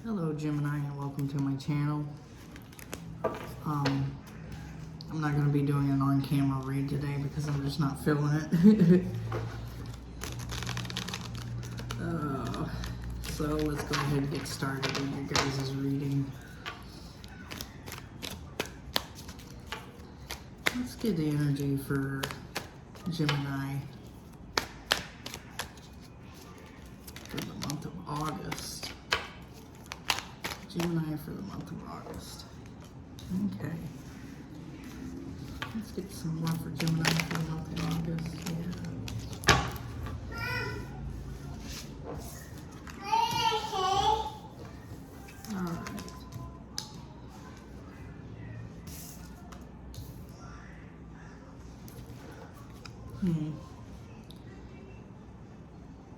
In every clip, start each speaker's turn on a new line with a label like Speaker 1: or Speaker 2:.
Speaker 1: Hello Gemini and welcome to my channel. I'm not going to be doing an on-camera read today because I'm just not feeling it. So let's go ahead and get started with your guys' reading. Let's get the energy for Gemini for the month of August. Gemini for the month of August. Okay. Let's get some more for Gemini for the month of August. Alright.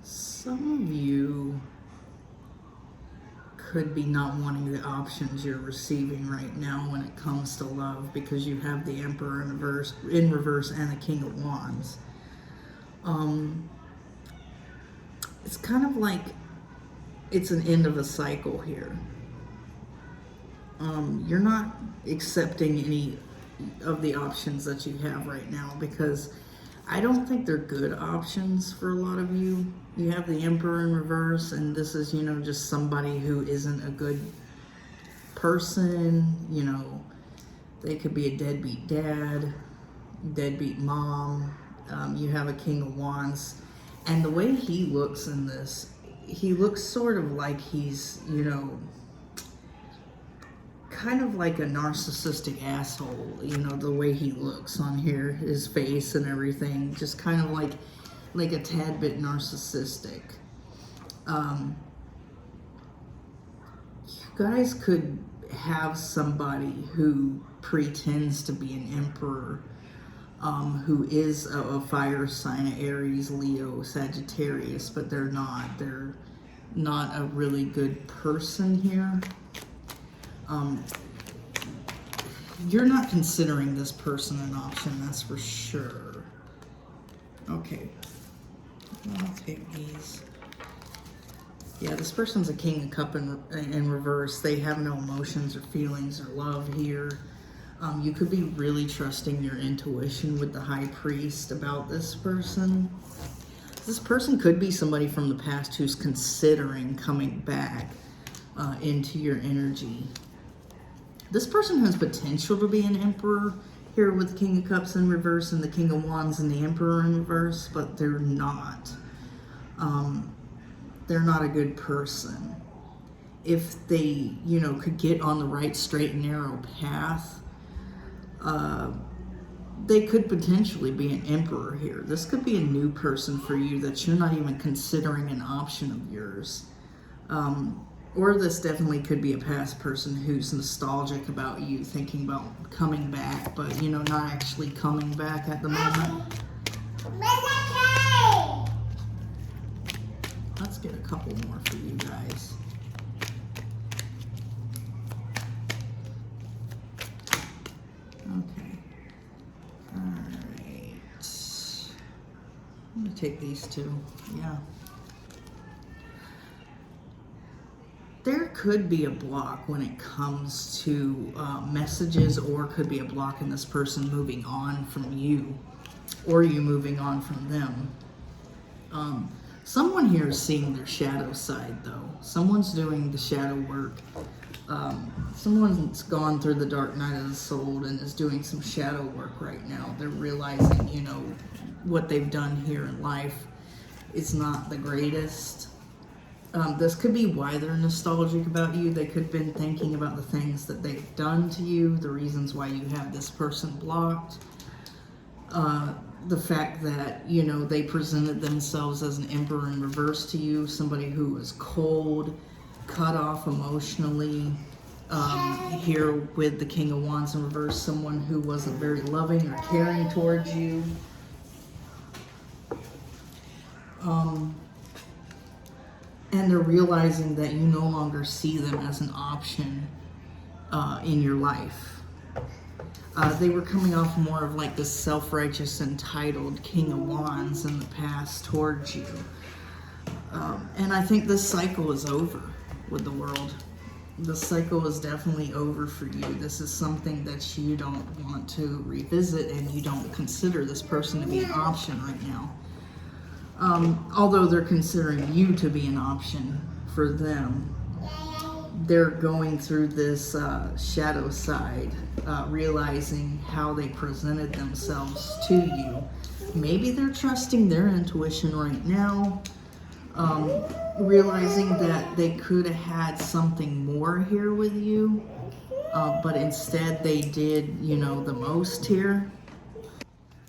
Speaker 1: Some of you could be not wanting the options you're receiving right now when it comes to love, because you have the Emperor in reverse and the King of Wands. It's kind of like it's an end of a cycle here. You're not accepting any of the options that you have right now because I don't think they're good options for a lot of you. You have the Emperor in reverse, and this is, you know, just somebody who isn't a good person. You know, they could be a deadbeat dad, deadbeat mom. You have a King of Wands, and the way he looks in this, he looks sort of like he's, you know, kind of like a narcissistic asshole, you know, the way he looks on here, his face and everything, just kind of like a tad bit narcissistic. You guys could have somebody who pretends to be an emperor, who is a fire sign, of Aries, Leo, Sagittarius, but they're not. They're not a really good person here. You're not considering this person an option, that's for sure. Okay, I'll take these. Yeah, this person's a King of Cup in reverse. They have no emotions or feelings or love here. You could be really trusting your intuition with the High Priest about this person. This person could be somebody from the past who's considering coming back into your energy. This person has potential to be an emperor here with the King of Cups in reverse and the King of Wands and the Emperor in reverse, but they're not. They're not a good person. If they, you know, could get on the right straight and narrow path, they could potentially be an emperor here. This could be a new person for you that you're not even considering an option of yours. Or this definitely could be a past person who's nostalgic about you, thinking about coming back, but, you know, not actually coming back at the moment. Let's get a couple more for you guys. Okay. All right. I'm going to take these two. Yeah. There could be a block when it comes to messages, or could be a block in this person moving on from you, or you moving on from them. Someone here is seeing their shadow side, though. Someone's doing the shadow work. Someone's gone through the dark night of the soul and is doing some shadow work right now. They're realizing, you know, what they've done here in life is not the greatest. This could be why they're nostalgic about you. They could have been thinking about the things that they've done to you, the reasons why you have this person blocked. The fact that, you know, they presented themselves as an emperor in reverse to you, somebody who was cold, cut off emotionally. Here with the King of Wands in reverse, someone who wasn't very loving or caring towards you. And they're realizing that you no longer see them as an option in your life. They were coming off more of like this self-righteous, entitled King of Wands in the past towards you. And I think this cycle is over with the world. The cycle is definitely over for you. This is something that you don't want to revisit, and you don't consider this person to be an option right now. Although they're considering you to be an option for them, they're going through this shadow side, realizing how they presented themselves to you. Maybe they're trusting their intuition right now, realizing that they could have had something more here with you, but instead they did, you know, the most here.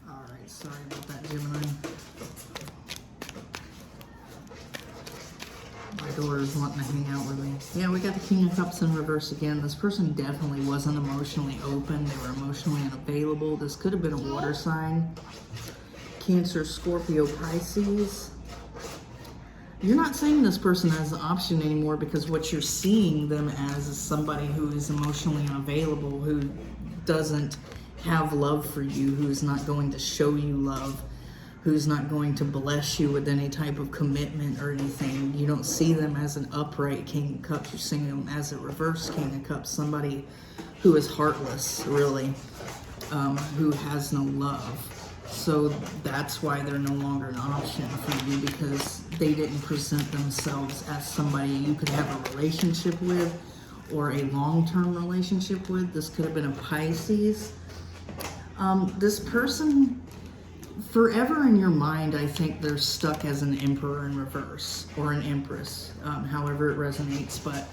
Speaker 1: All right, sorry about that, Gemini. My daughter's wanting to hang out with me. Yeah, we got the King of Cups in reverse again. This person definitely wasn't emotionally open. They were emotionally unavailable. This could have been a water sign. Cancer, Scorpio, Pisces. You're not saying this person has an option anymore, because what you're seeing them as is somebody who is emotionally unavailable, who doesn't have love for you, who's not going to show you love, who's not going to bless you with any type of commitment or anything. You don't see them as an upright King of Cups. You're seeing them as a reverse King of Cups, somebody who is heartless, really, who has no love. So that's why they're no longer an option for you, because they didn't present themselves as somebody you could have a relationship with, or a long-term relationship with. This could have been a Pisces. This person, forever in your mind, I think they're stuck as an Emperor in reverse, or an Empress, however it resonates, but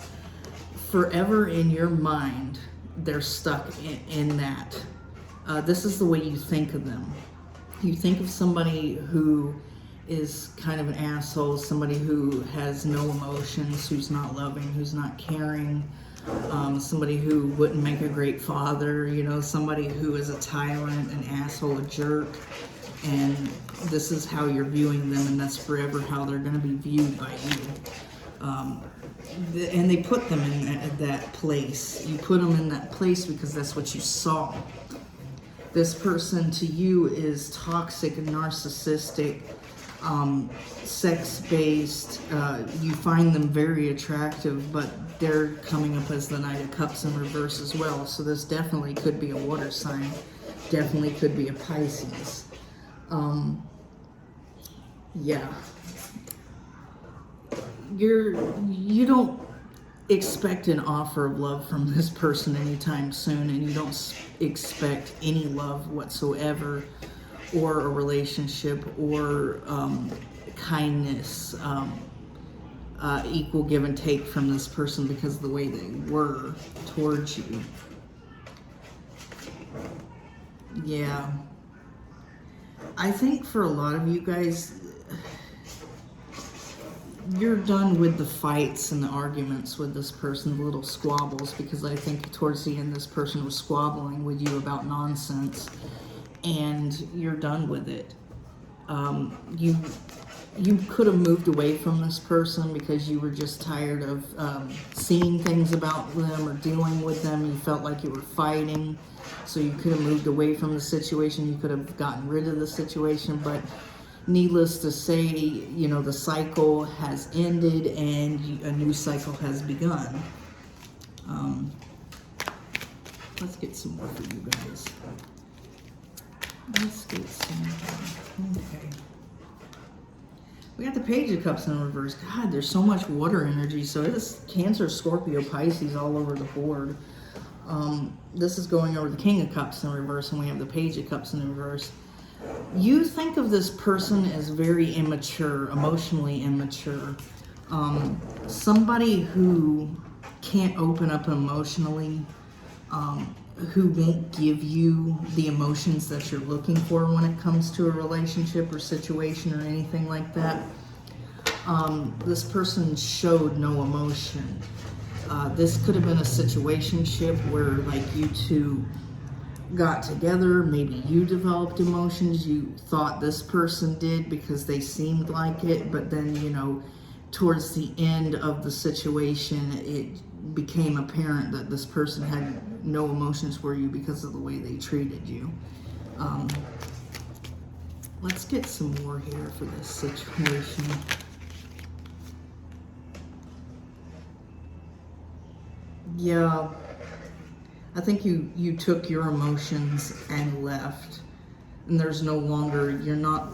Speaker 1: forever in your mind, they're stuck in that. This is the way you think of them. You think of somebody who is kind of an asshole, somebody who has no emotions, who's not loving, who's not caring, somebody who wouldn't make a great father, you know, somebody who is a tyrant, an asshole, a jerk, and this is how you're viewing them, and that's forever how they're going to be viewed by you. And they put them in that place. You put them in that place because that's what you saw. This person to you is toxic, narcissistic, sex-based. You find them very attractive, but they're coming up as the Knight of Cups in reverse as well. So this definitely could be a water sign. Definitely could be a Pisces. Yeah. You don't expect an offer of love from this person anytime soon, and you don't expect any love whatsoever, or a relationship, or kindness, equal give and take from this person, because of the way they were towards you. Yeah. I think for a lot of you guys, you're done with the fights and the arguments with this person, the little squabbles, because I think towards the end this person was squabbling with you about nonsense, and you're done with it. You could have moved away from this person because you were just tired of seeing things about them or dealing with them. You felt like you were fighting, so you could have moved away from the situation. You could have gotten rid of the situation, but needless to say, you know, the cycle has ended and a new cycle has begun. Let's get some more for you guys. Let's get some more. Okay. We got the Page of Cups in reverse. God, there's so much water energy. So it is Cancer, Scorpio, Pisces all over the board. This is going over the King of Cups in reverse, and we have the Page of Cups in reverse. You think of this person as very immature, emotionally immature. Somebody who can't open up emotionally, who won't give you the emotions that you're looking for when it comes to a relationship or situation or anything like that. This person showed no emotion. This could have been a situationship where, like, you two got together, maybe you developed emotions, you thought this person did because they seemed like it, but then, you know, towards the end of the situation, it became apparent that this person had no emotions for you because of the way they treated you. Let's get some more here for this situation. Yeah, I think you took your emotions and left, and there's no longer, you're not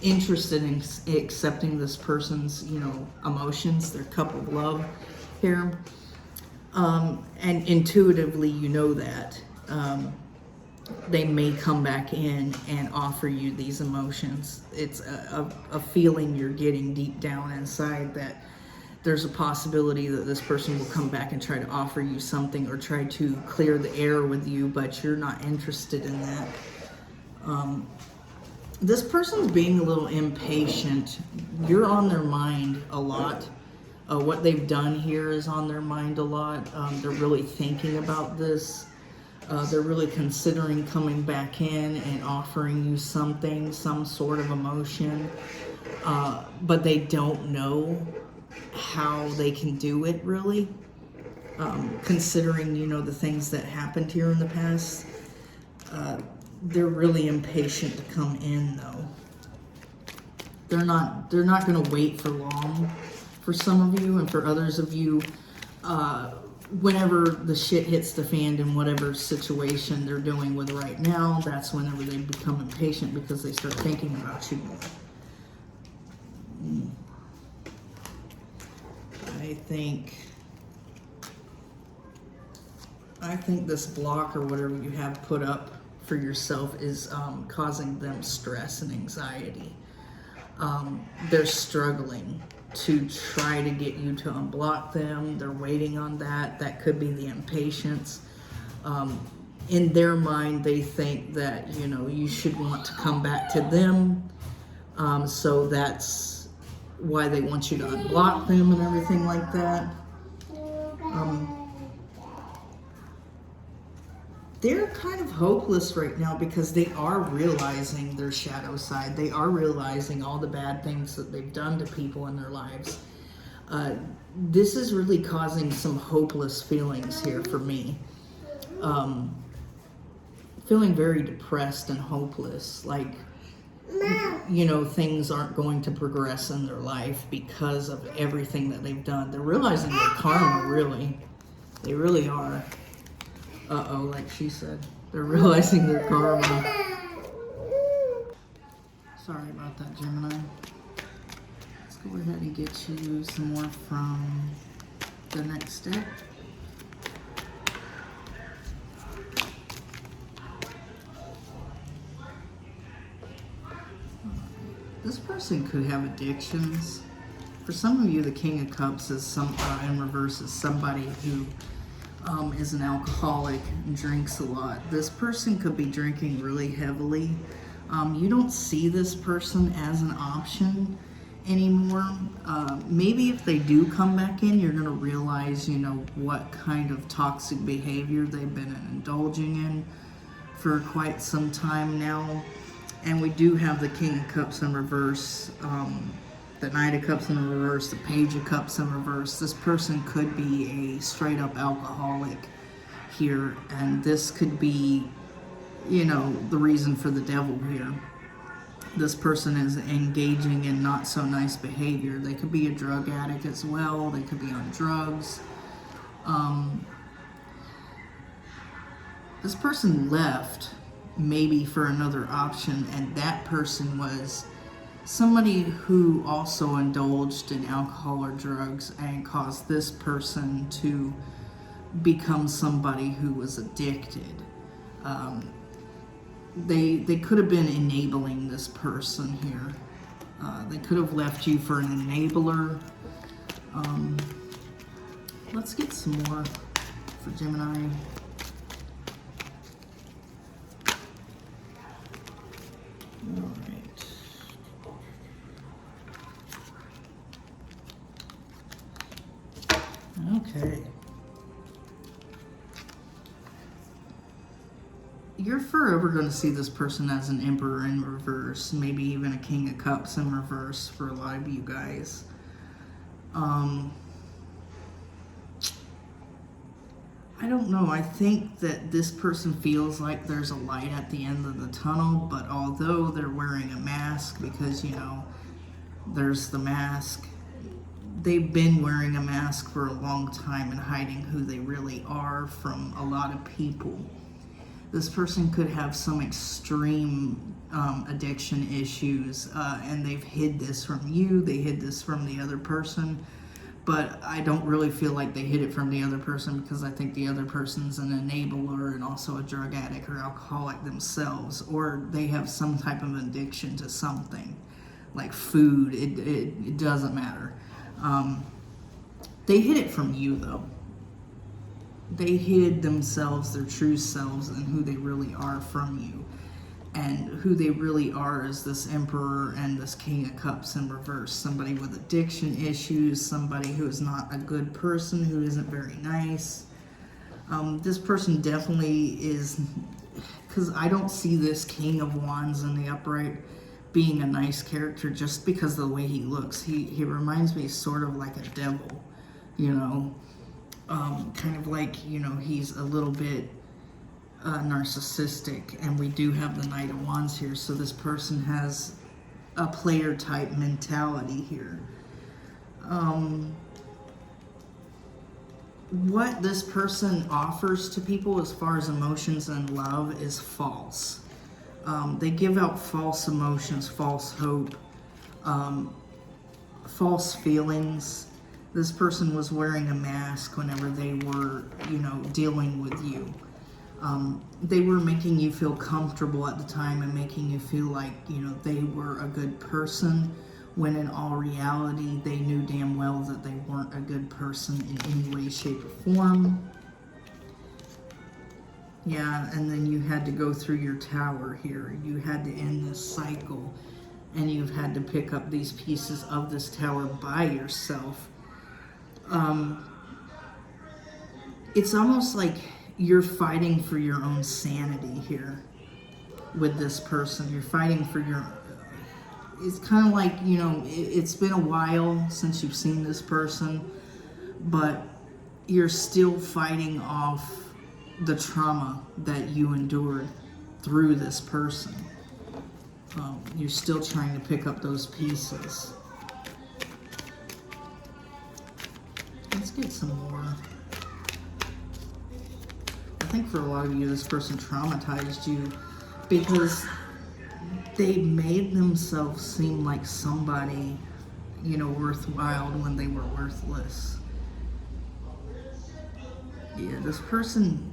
Speaker 1: interested in accepting this person's, you know, emotions, their cup of love here. And intuitively, you know that. They may come back in and offer you these emotions. It's a feeling you're getting deep down inside that there's a possibility that this person will come back and try to offer you something or try to clear the air with you, but you're not interested in that. This person's being a little impatient. You're on their mind a lot. What they've done here is on their mind a lot. They're really thinking about this. They're really considering coming back in and offering you something, some sort of emotion, but they don't know how they can do it, really. Considering, you know, the things that happened here in the past, they're really impatient to come in, though. They're not going to wait for long for some of you, and for others of you, whenever the shit hits the fan in whatever situation they're dealing with right now, that's whenever they become impatient because they start thinking about you more. I think this block or whatever you have put up for yourself is causing them stress and anxiety. They're struggling to try to get you to unblock them. They're waiting on that. That could be the impatience. In their mind, they think that, you know, you should want to come back to them. So that's why they want you to unblock them and everything like that. They're kind of hopeless right now because they are realizing their shadow side. They are realizing all the bad things that they've done to people in their lives. This is really causing some hopeless feelings here for me. Feeling very depressed and hopeless, like, you know, things aren't going to progress in their life because of everything that they've done. They're realizing their karma, really. They really are. Uh-oh, like she said. They're realizing their karma. Sorry about that, Gemini. Let's go ahead and get you some more from the next deck. This person could have addictions. For some of you, the King of Cups is in reverse is somebody who is an alcoholic and drinks a lot. This person could be drinking really heavily. You don't see this person as an option anymore. Maybe if they do come back in, you're going to realize, you know, what kind of toxic behavior they've been indulging in for quite some time now. And we do have the King of Cups in reverse, the Knight of Cups in reverse, the Page of Cups in reverse. This person could be a straight up alcoholic here, and this could be, you know, the reason for the devil here. This person is engaging in not so nice behavior. They could be a drug addict as well. They could be on drugs. This person left maybe for another option, and that person was somebody who also indulged in alcohol or drugs and caused this person to become somebody who was addicted. They could have been enabling this person here. They could have left you for an enabler. Let's get some more for Gemini. All right. Okay. You're forever going to see this person as an Emperor in reverse, maybe even a King of Cups in reverse for a lot of you guys. I don't know. I think that this person feels like there's a light at the end of the tunnel, but although they're wearing a mask, because, you know, there's the mask, they've been wearing a mask for a long time and hiding who they really are from a lot of people. This person could have some extreme addiction issues, and they've hid this from you, they hid this from the other person, but I don't really feel like they hid it from the other person, because I think the other person's an enabler and also a drug addict or alcoholic themselves, or they have some type of addiction to something, like food. It doesn't matter. They hid it from you, though. They hid themselves, their true selves, and who they really are from you. And who they really are is this Emperor and this King of Cups in reverse. Somebody with addiction issues, somebody who is not a good person, who isn't very nice. This person definitely is, because I don't see this King of Wands in the upright being a nice character just because of the way he looks. He reminds me sort of like a devil, you know. Kind of like, you know, he's a little bit narcissistic, and we do have the Knight of Wands here, so this person has a player type mentality here. What this person offers to people as far as emotions and love is false. They give out false emotions, false hope, false feelings. This person was wearing a mask whenever they were, you know, dealing with you. They were making you feel comfortable at the time and making you feel like, you know, they were a good person, when in all reality, they knew damn well that they weren't a good person in any way, shape, or form. Yeah, and then you had to go through your tower here. You had to end this cycle, and you've had to pick up these pieces of this tower by yourself. It's almost like you're fighting for your own sanity here with this person. You're fighting for your... It's kind of like, you know, it's been a while since you've seen this person, but you're still fighting off the trauma that you endured through this person. You're still trying to pick up those pieces. Let's get some more. I think for a lot of you, this person traumatized you because they made themselves seem like somebody, you know, worthwhile when they were worthless. Yeah, this person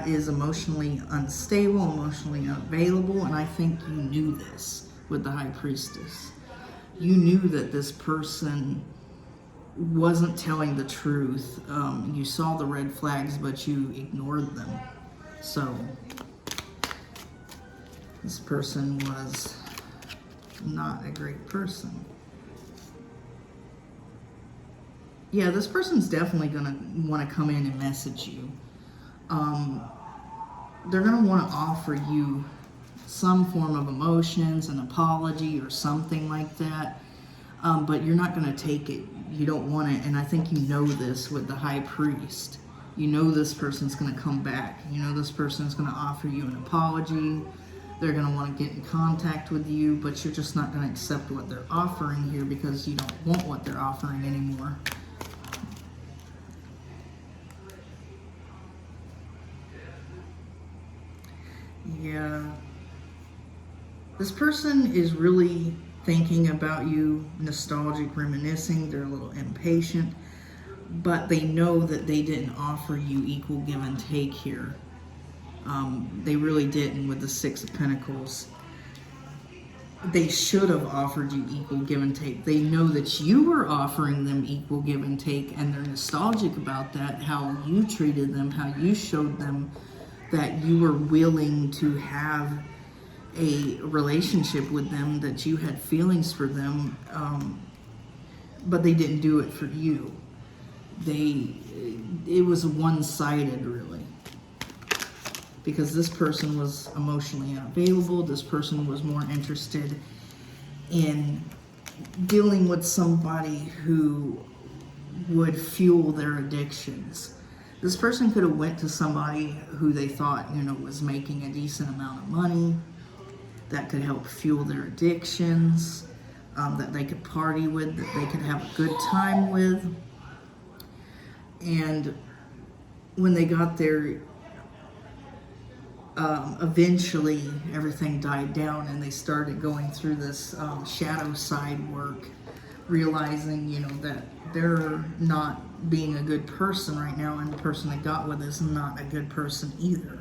Speaker 1: is emotionally unstable, emotionally unavailable, and I think you knew this with the High Priestess. You knew that this person wasn't telling the truth. You saw the red flags, but you ignored them. So this person was not a great person. Yeah, this person's definitely gonna want to come in and message you. They're gonna want to offer you some form of emotions, an apology or something like that. But you're not going to take it. You don't want it. And I think you know this with the High Priest. You know this person's going to come back. You know this person's going to offer you an apology. They're going to want to get in contact with you, but you're just not going to accept what they're offering here because you don't want what they're offering anymore. Yeah. This person is really thinking about you, nostalgic, reminiscing. They're a little impatient, but they know that they didn't offer you equal give and take here. They really didn't with the Six of Pentacles. They should have offered you equal give and take. They know that you were offering them equal give and take, and they're nostalgic about that, how you treated them, how you showed them that you were willing to have a relationship with them, that you had feelings for them, but they didn't do it for you. It was one-sided, really, because this person was emotionally unavailable. This person was more interested in dealing with somebody who would fuel their addictions. This person could have went to somebody who they thought, you know, was making a decent amount of money that could help fuel their addictions. that they could party with, that they could have a good time with. And when they got there, eventually everything died down and they started going through this shadow side work, realizing, you know, that they're not being a good person right now, and the person they got with is not a good person either.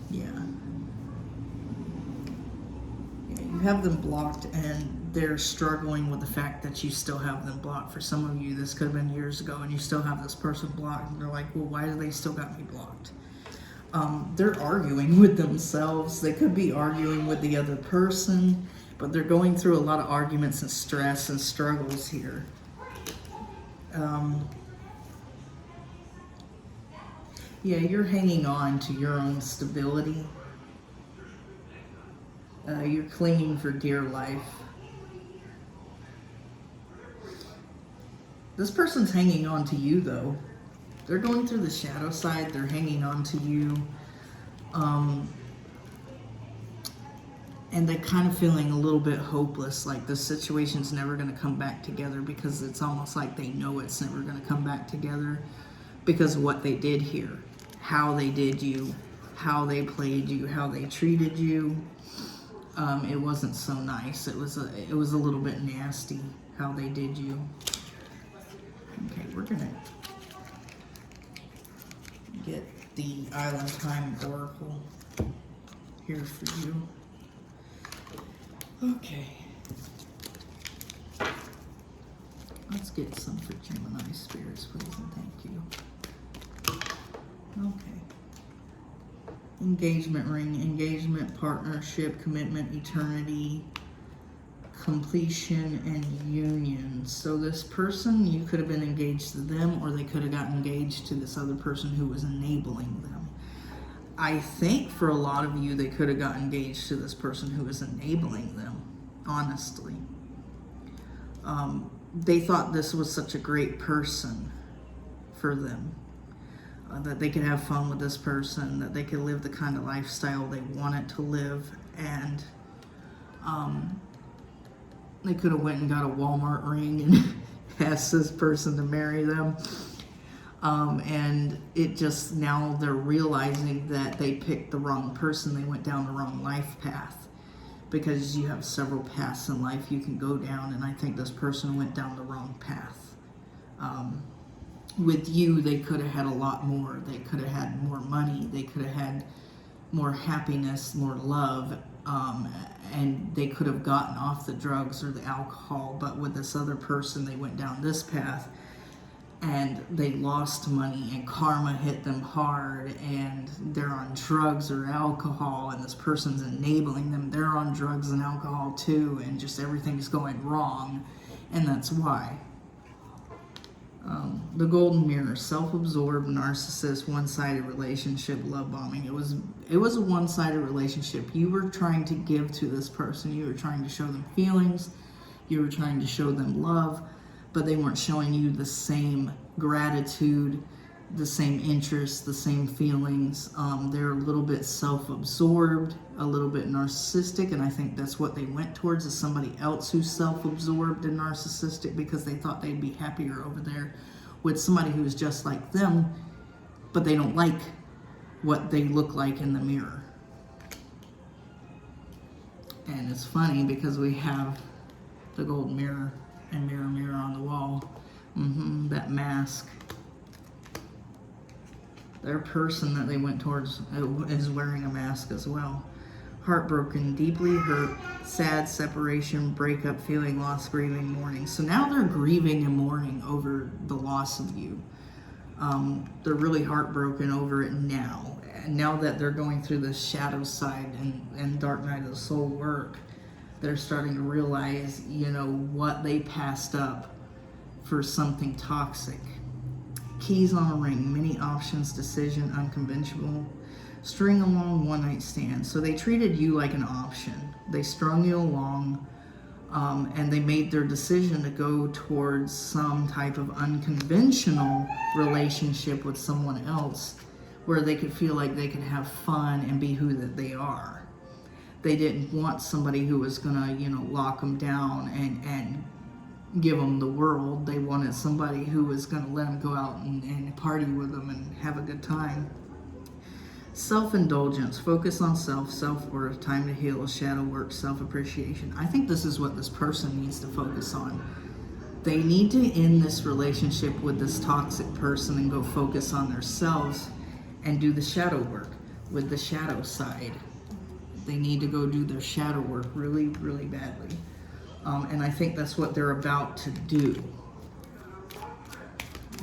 Speaker 1: Yeah. You have them blocked, and they're struggling with the fact that you still have them blocked. For some of you, this could have been years ago, and you still have this person blocked, and they're like, well, why do they still got me blocked? They're arguing with themselves. They could be arguing with the other person, but they're going through a lot of arguments and stress and struggles here. Yeah, you're hanging on to your own stability. You're clinging for dear life. This person's hanging on to you, though. They're going through the shadow side. They're hanging on to you. And they're kind of feeling a little bit hopeless, like this situation's never going to come back together, because it's almost like they know it's never going to come back together because of what they did here, how they did you, how they played you, how they treated you. It wasn't so nice. It was a little bit nasty how they did you. Okay, we're gonna get the Island Time Oracle here for you. Okay. Let's get some for Gemini spirits, please, and thank you. Okay. Engagement ring, engagement, partnership, commitment, eternity, completion, and union. So this person, you could have been engaged to them, or they could have gotten engaged to this other person who was enabling them. I think for a lot of you, they could have gotten engaged to this person who was enabling them, honestly. They thought this was such a great person for them. That they could have fun with this person, that they could live the kind of lifestyle they wanted to live, and they could have went and got a Walmart ring and asked this person to marry them. And it just, now they're realizing that they picked the wrong person. They went down the wrong life path, because you have several paths in life you can go down, and I think this person went down the wrong path. With you, they could have had a lot more. They could have had more money. They could have had more happiness, more love, and they could have gotten off the drugs or the alcohol. But with this other person, they went down this path, and they lost money, and karma hit them hard, and they're on drugs or alcohol, and this person's enabling them. They're on drugs and alcohol too, and just everything's going wrong, and that's why. The golden mirror, self-absorbed, narcissist, one-sided relationship, love bombing. It was a one-sided relationship. You were trying to give to this person. You were trying to show them feelings. You were trying to show them love, but they weren't showing you the same gratitude, the same interest, the same feelings. They're a little bit self-absorbed, a little bit narcissistic, and I think that's what they went towards, is somebody else who's self-absorbed and narcissistic, because they thought they'd be happier over there with somebody who's just like them, but they don't like what they look like in the mirror. And it's funny because we have the golden mirror and mirror, mirror on the wall. That mask. Their person that they went towards is wearing a mask as well. Heartbroken, deeply hurt, sad, separation, breakup, feeling, loss, grieving, mourning. So now they're grieving and mourning over the loss of you. They're really heartbroken over it now. And now that they're going through the shadow side and dark night of the soul work, they're starting to realize, you know, what they passed up for something toxic. Keys on a ring, many options, decision, unconventional, string along, one night stand. So they treated you like an option. They strung you along, and they made their decision to go towards some type of unconventional relationship with someone else, where they could feel like they could have fun and be who that they are. They didn't want somebody who was gonna, you know, lock them down and give them the world. They wanted somebody who was gonna let them go out and party with them and have a good time. Self-indulgence, focus on self, self-worth, time to heal, shadow work, self-appreciation. I think this is what this person needs to focus on. They need to end this relationship with this toxic person and go focus on themselves and do the shadow work with the shadow side. They need to go do their shadow work really, really badly. And I think that's what they're about to do.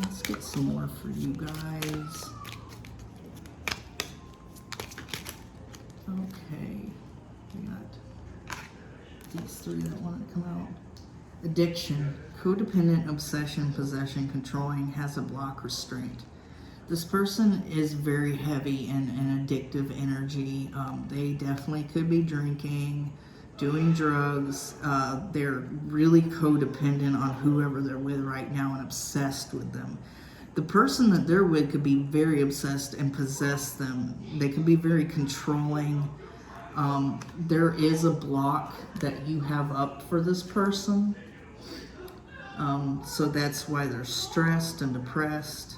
Speaker 1: Let's get some more for you guys. Okay, we got these three that want to come out. Addiction, codependent, obsession, possession, controlling, has a block, restraint. This person is very heavy in addictive energy. They definitely could be drinking, doing drugs. They're really codependent on whoever they're with right now and obsessed with them. The person that they're with could be very obsessed and possess them. They could be very controlling. There is a block that you have up for this person. So that's why they're stressed and depressed.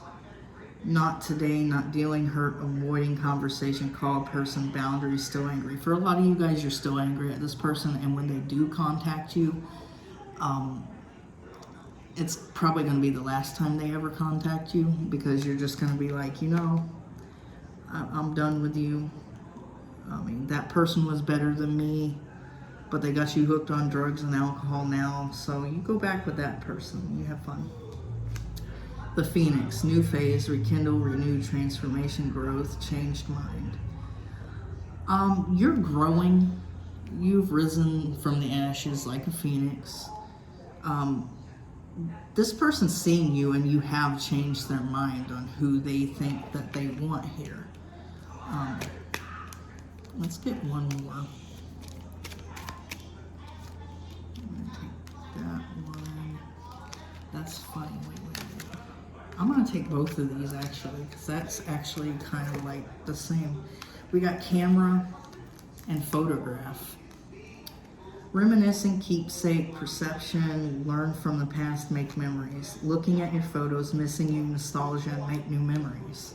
Speaker 1: Not today, not dealing, hurt, avoiding conversation, call person, boundaries, still angry. For a lot of you guys, you're still angry at this person, and when they do contact you, it's probably going to be the last time they ever contact you, because you're just going to be like, you know, I'm done with you. I mean, that person was better than me, but they got you hooked on drugs and alcohol now, so you go back with that person. You have fun. The Phoenix, new phase, rekindle, renew, transformation, growth, changed mind. You're growing. You've risen from the ashes like a phoenix. This person's seeing you, and you have changed their mind on who they think that they want here. Let's get one more. I'm gonna take that one. That's fine. Wait. I'm gonna take both of these actually, because that's actually kind of like the same. We got camera and photograph. Reminiscing, keepsake, perception, learn from the past, make memories. Looking at your photos, missing you, nostalgia, and make new memories.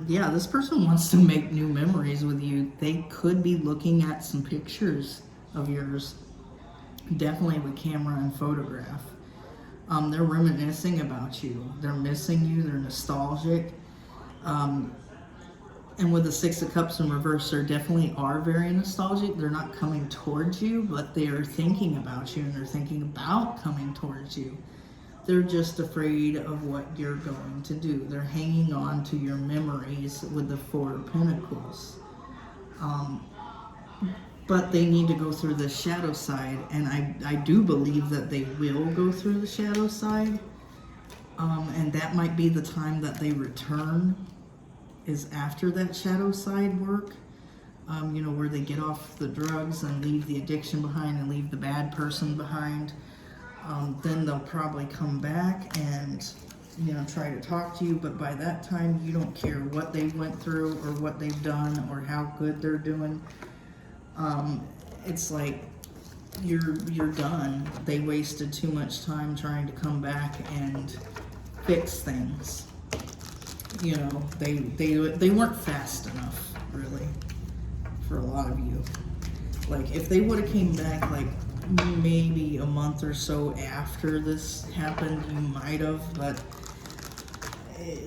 Speaker 1: Yeah, this person wants to make new memories with you. They could be looking at some pictures of yours, definitely with camera and photograph. They're reminiscing about you. They're missing you. They're nostalgic. And with the Six of Cups in reverse, they definitely are very nostalgic. They're not coming towards you, but they are thinking about you, and they're thinking about coming towards you. They're just afraid of what you're going to do. They're hanging on to your memories with the Four of Pentacles. But they need to go through the shadow side, and I do believe that they will go through the shadow side. And that might be the time that they return, is after that shadow side work. You know, where they get off the drugs and leave the addiction behind and leave the bad person behind. Then they'll probably come back and, you know, try to talk to you, but by that time you don't care what they went through or what they've done or how good they're doing. It's like you're done. They wasted too much time trying to come back and fix things. You know, they weren't fast enough, really, for a lot of you. Like, if they would have came back like maybe a month or so after this happened, you might have, but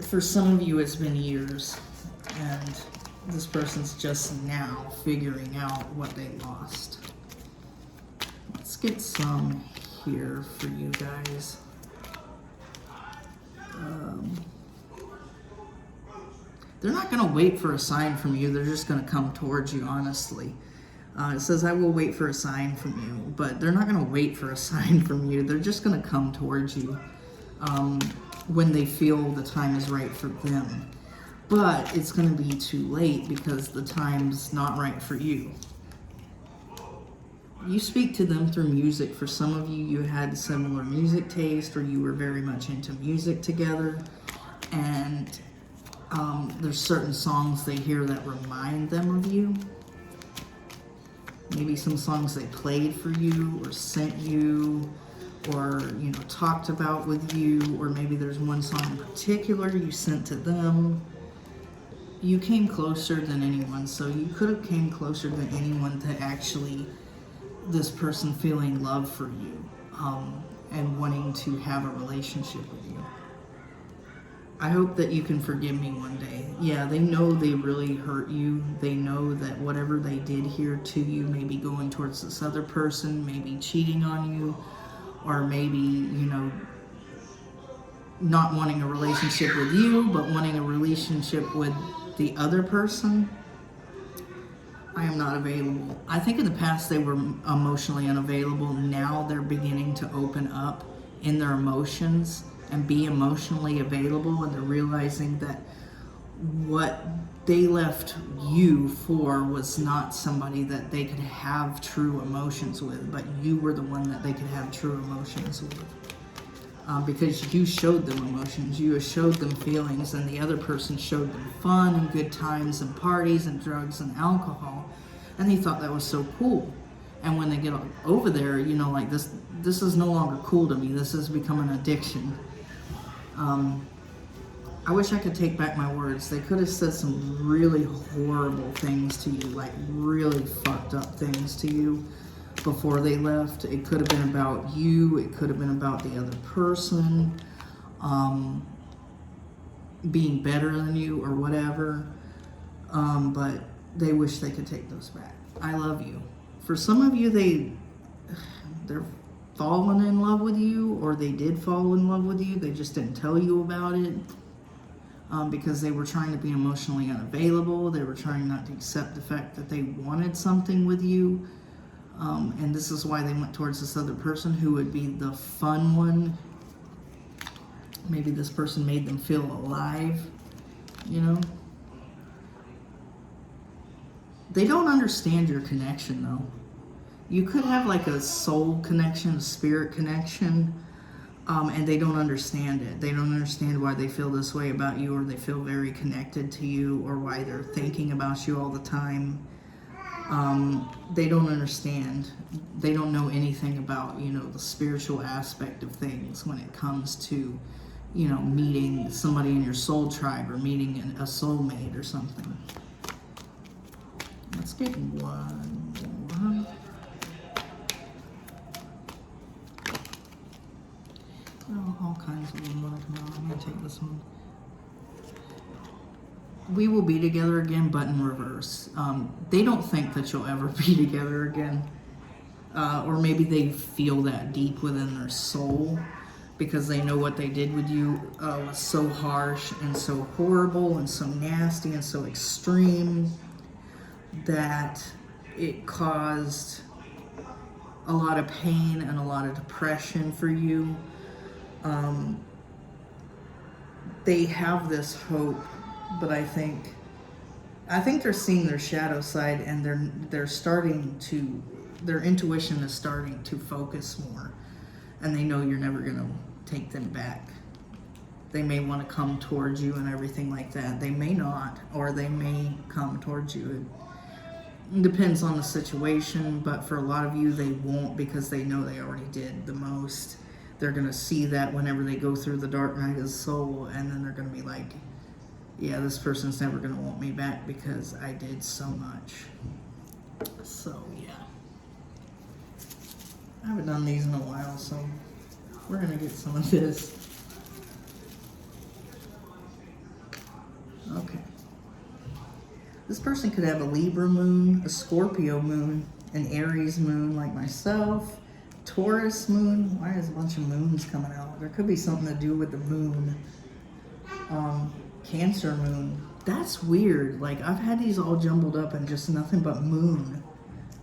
Speaker 1: for some of you it's been years, and this person's just now figuring out what they lost. Let's get some here for you guys. They're not going to wait for a sign from you. They're just going to come towards you, honestly. It says, I will wait for a sign from you. But they're not going to wait for a sign from you. They're just going to come towards you when they feel the time is right for them. But it's going to be too late because the time's not right for you. You speak to them through music. For some of you, you had similar music taste, or you were very much into music together. And there's certain songs they hear that remind them of you. Maybe some songs they played for you or sent you or, you know, talked about with you, or maybe there's one song in particular you sent to them. You came closer than anyone, so you could have came closer than anyone to actually this person feeling love for you, and wanting to have a relationship with you. I hope that you can forgive me one day. Yeah, they know they really hurt you. They know that whatever they did here to you, maybe going towards this other person, maybe cheating on you, or maybe, you know, not wanting a relationship with you, but wanting a relationship with the other person. I am not available. I think in the past they were emotionally unavailable. Now they're beginning to open up in their emotions and be emotionally available, and they're realizing that what they left you for was not somebody that they could have true emotions with, but you were the one that they could have true emotions with. Because you showed them emotions, you showed them feelings, and the other person showed them fun and good times and parties and drugs and alcohol, and they thought that was so cool. And when they get over there, you know, like this is no longer cool to me. This has become an addiction. I wish I could take back my words. They could have said some really horrible things to you, like really fucked up things to you before they left. It could have been about you. It could have been about the other person being better than you or whatever. But they wish they could take those back. I love you. For some of you, they're fallen in love with you, or they did fall in love with you. They just didn't tell you about it. Because they were trying to be emotionally unavailable. They were trying not to accept the fact that they wanted something with you. And this is why they went towards this other person who would be the fun one. Maybe this person made them feel alive, you know? They don't understand your connection, though. You could have like a soul connection, a spirit connection, and they don't understand it. They don't understand why they feel this way about you, or they feel very connected to you, or why they're thinking about you all the time. They don't understand. They don't know anything about, you know, the spiritual aspect of things when it comes to, you know, meeting somebody in your soul tribe or meeting a soulmate or something. Let's get one more. Oh, all kinds of them want to come out. I'm going to take this one. We will be together again, but in reverse. They don't think that you'll ever be together again. Or maybe they feel that deep within their soul because they know what they did with you was so harsh and so horrible and so nasty and so extreme that it caused a lot of pain and a lot of depression for you. They have this hope, but I think they're seeing their shadow side, and they're starting to, their intuition is starting to focus more, and they know you're never gonna take them back. They may want to come towards you and everything like that. They may not, or they may come towards you. It depends on the situation, but for a lot of you, they won't, because they know they already did the most. They're going to see that whenever they go through the dark night of the soul, and then they're going to be like, yeah, this person's never going to want me back because I did so much. So, yeah. I haven't done these in a while, so we're going to get some of this. Okay. This person could have a Libra moon, a Scorpio moon, an Aries moon like myself, Taurus moon. Why is a bunch of moons coming out? There could be something to do with the moon. Cancer moon. That's weird. Like, I've had these all jumbled up and just nothing but moon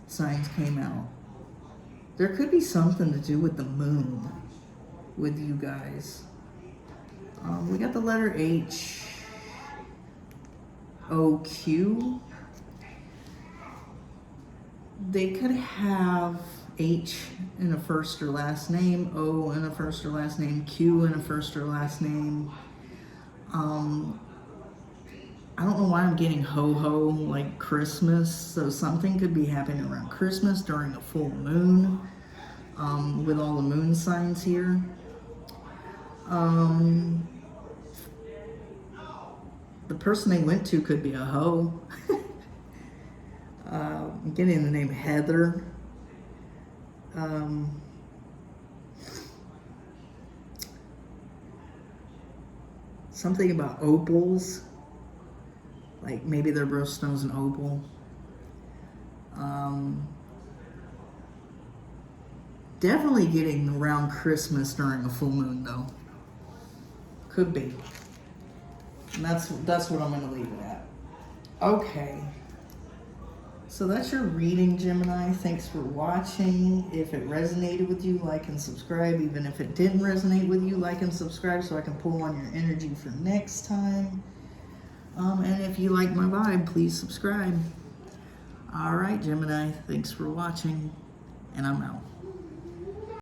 Speaker 1: signs came out. There could be something to do with the moon with you guys. We got the letter H. OQ. They could have H in a first or last name, O in a first or last name, Q in a first or last name. I don't know why I'm getting ho-ho, like Christmas. So something could be happening around Christmas during a full moon, with all the moon signs here. The person they went to could be a hoe. I'm getting the name Heather. Something about opals. Like maybe their birthstone's an opal. Definitely getting around Christmas during a full moon though. Could be. And that's what I'm going to leave it at. Okay. So that's your reading, Gemini. Thanks for watching. If it resonated with you, like and subscribe. Even if it didn't resonate with you, like and subscribe so I can pull on your energy for next time. And if you like my vibe, please subscribe. All right, Gemini. Thanks for watching. And I'm out.